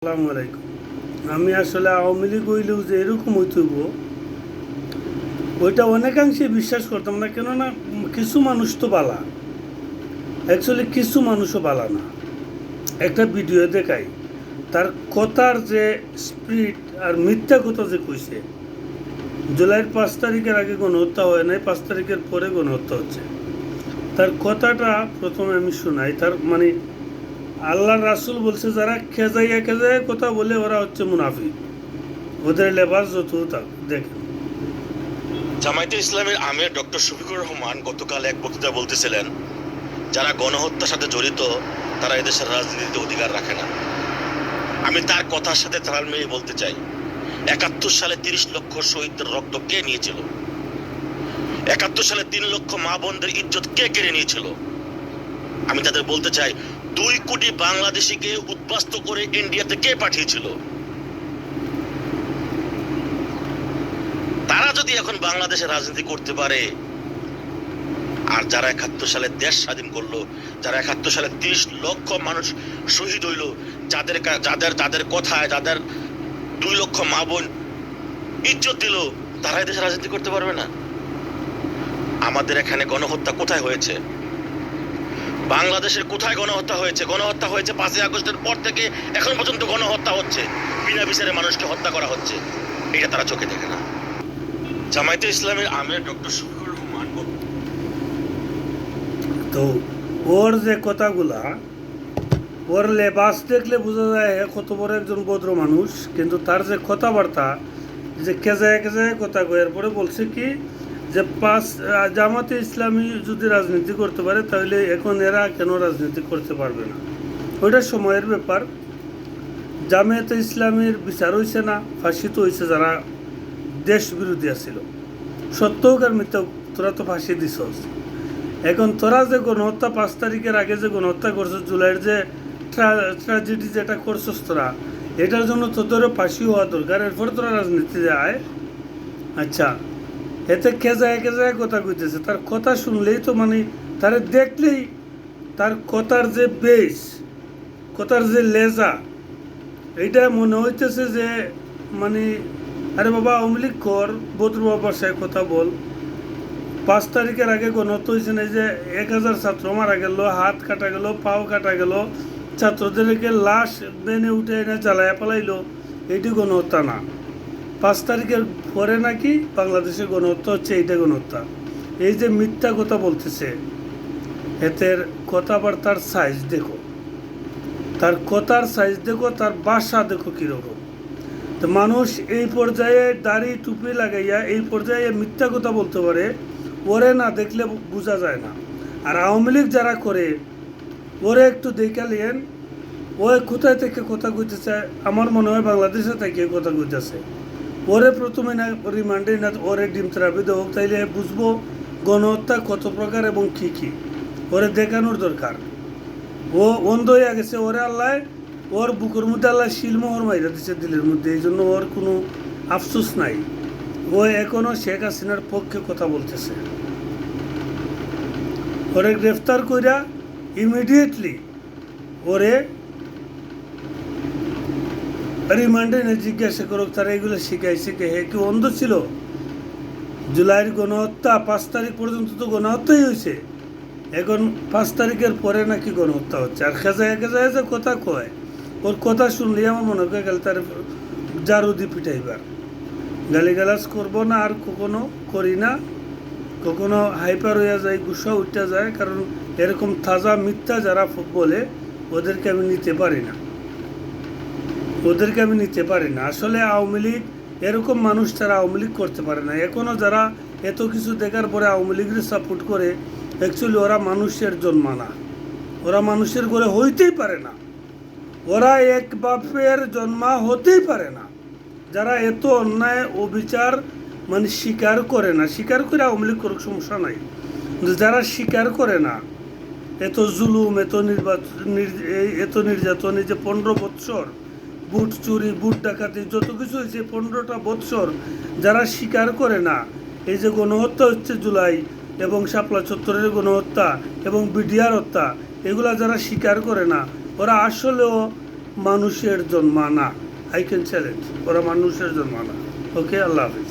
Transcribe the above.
আসসালামু আলাইকুম। আমি আসলে আওয়ামী লীগ হইলেও যে এরকম হইতেইব ওইটা অনেকাংশে বিশ্বাস করতাম না, কেননা কিছু মানুষ তো বালা, অ্যাকচুয়ালি কিছু মানুষও বালা না। একটা ভিডিও দেখাই, তার কথার যে স্পিরিট আর মিথ্যা কথা যে কইছে, জুলাইয়ের 5 তারিখের আগে গণহত্যা হয় নাই, 5 তারিখের পরে গণহত্যা হচ্ছে। তার কথাটা প্রথমে আমি শোনাই। তার মানে আল্লাহর রাসূল বলছে, যারা খেজাইয়া খেজাইয়া কথা বলে ওরা হচ্ছে মুনাফিক, ওদের লেবাস যত থাক। দেখেন, জামায়াতে ইসলামের আমির ডক্টর শফিকুর রহমান গতকাল এক বক্তৃতায় বলতেছিলেন, যারা গণহত্যার সাথে জড়িত তারা এদেশের রাজনীতিতে অধিকার রাখে না। আমি তার কথার সাথে তাল মিলিয়ে বলতে চাই, 71 সালে 30 লক্ষ শহীদদের রক্ত কে নিয়েছিল? 71 সালে 3 লক্ষ মা বোনদের ইজ্জত কে কেড়ে নিয়েছিল? আমি তাদের বলতে চাই, 2 কোটি বাংলাদেশিকে উদ্বাস্তু করে ইন্ডিয়াতে কে পাঠিয়েছিল? তারা যদি এখন বাংলাদেশে রাজনীতি করতে পারে, আর যারা 71 সালে দেশ স্বাধীন করলো, যারা 71 সালে 30 লক্ষ মানুষ শহীদ হইল, যাদের যাদের যাদের কথায় যাদের 2 লক্ষ মা বোন ইজ্জত দিল, তারা দেশে রাজনীতি করতে পারবে না? আমাদের এখানে গণহত্যা কোথায় হয়েছে? বাংলাদেশের কোথায় গণহত্যা হয়েছে? গণহত্যা হয়েছে 5ই আগস্টের পর থেকে এখন পর্যন্ত গণহত্যা হচ্ছে, বিনা বিচারে মানুষকে হত্যা করা হচ্ছে। এটা তারা চোখে দেখে না। জামায়াতে ইসলামের আমির ডক্টর শফিকুর রহমান তো ওর যে কথাগুলা, ওর লেবাস দেখলে বোঝা যায় কত বড় একজন ভদ্র মানুষ, কিন্তু তার যে কথাবার্তা, যে কেজায় কেজায় কথা কয়ে পরে বলছে কি যে জামাতে ইসলামী যদি রাজনীতি করতে পারে তাহলে এখন এরা কেন রাজনীতি করতে পারবে না? ওইটা সময়ের ব্যাপার। জামায়াতে ইসলামীর বিচার হয়েছে না, ফাঁসি তো হয়েছে যারা দেশ বিরোধী আছিল। সত্য হোক আর মিথ্যা হোক, তোরা তো ফাঁসি দিছস। এখন তোরা যে গণহত্যা 5 তারিখের আগে যে গণহত্যা করছস, জুলাইয়ের যে ট্র্যাজেডি যেটা করছস তোরা, এটার জন্য তোদেরও ফাঁসি হওয়া দরকার। এরপরে তোরা রাজনীতিতে আয়। আচ্ছা, এতে খেজায় খেজায় কথা কইতেছে। তার কথা শুনলেই তো মানে তারে দেখলেই তার কথার যে বেস, কথার যে লেজা, এইটা মনে হইতেছে যে মানে আরে বাবা আওয়ামী লীগ কর, ভদ্র ভাষায় কথা বল। 5 তারিখের আগে গণহত্যা হয়েছে না, যে 1000 ছাত্র মারা গেল, হাত কাটা গেল, পাও কাটা গেল, ছাত্রদেরকে লাশ বেনে উঠে এনে জ্বালায়া পালাইলো, এইটি গণহত্যা না। 5 তারিখের পরে নাকি বাংলাদেশে গণহত্যা হচ্ছে, এইটা গণহত্যা। এই যে মিথ্যা কথা বলতেছে, এদের কথাবার্তার সাইজ দেখো, তার কথার সাইজ দেখো, তার বাসা দেখো কীরকম। তো মানুষ এই পর্যায়ে দাড়ি টুপি লাগাইয়া এই পর্যায়ে মিথ্যা কথা বলতে পারে, ওরে না দেখলে বোঝা যায় না। আর আওয়ামী লীগ যারা করে, ওরে একটু দেখালেন ও কোথায় থেকে কথা কইতেছে। আমার মনে হয় বাংলাদেশে থেকে কথা কইতেছে। ওরে প্রথমে না রিমান্ডে না ওরে ডিম থেরাপি দেবো, তাইলে বুঝবো গণহত্যা কত প্রকার এবং কী কী। ওরে দেখানোর দরকার। ও অন্ধ হয়ে গেছে, ওরে আল্লাহ ওর বুকের মধ্যে আল্লাহ শিলমোহর মাইরা দিচ্ছে দিলের মধ্যে, এই জন্য ওর কোনো আফসোস নাই। ও এখনও শেখ হাসিনার পক্ষে কথা বলতেছে। ওরে গ্রেফতার কইরা ইমিডিয়েটলি ওরে রিমান্ডে নিয়ে জিজ্ঞাসা করুক তারা এগুলো শিখাইছে কে। হে কি অন্ধ ছিল? জুলাইয়ের গণহত্যা 5 তারিখ পর্যন্ত তো গণহত্যাই হয়েছে। এখন 5 তারিখের পরে নাকি গণহত্যা হচ্ছে। আর খেজায় খেজায় যে কথা কয়, ওর কথা শুনলেই আমার মনে হয় গেল তার জারুদি পিটাইবার। গালিগালাজ করবো না, আর কখনো করি না। কখনো হাইপার হইয়া যায়, গুসা উঠতে যায়, কারণ এরকম তাজা মিথ্যা যারা বলে ওদেরকে আমি নিতে পারি না, ওদেরকে আমি নিতে পারি না। আসলে আওয়ামী লীগ এরকম মানুষ তারা আওয়ামী লীগ করতে পারে না। এখনও যারা এত কিছু দেখার পরে আওয়ামী লীগের সাপোর্ট করে, অ্যাকচুয়ালি ওরা মানুষের জন্মা না, ওরা মানুষের ঘরে হইতেই পারে না, ওরা এক বাপের জন্মা হতেই পারে না। যারা এত অন্যায় অবিচার মানে স্বীকার করে না, স্বীকার করে আওয়ামী লীগ করুক, সমস্যা নাই, কিন্তু যারা স্বীকার করে না, এত জুলুম, এত নির্যাতন, এই যে 15 বৎসর বুট চুরি, বুট ডাকাতি, যত কিছু হয়েছে 15টা বৎসর, যারা স্বীকার করে না, এই যে গণহত্যা হচ্ছে জুলাই এবং শাপলা চত্বরের গণহত্যা এবং বিডিআর হত্যা, এগুলা যারা স্বীকার করে না, ওরা আসলেও মানুষের জন্মানা। আই ক্যান চ্যালেঞ্জ, ওরা মানুষের জন্মানা। ওকে, আল্লাহ হাফিজ।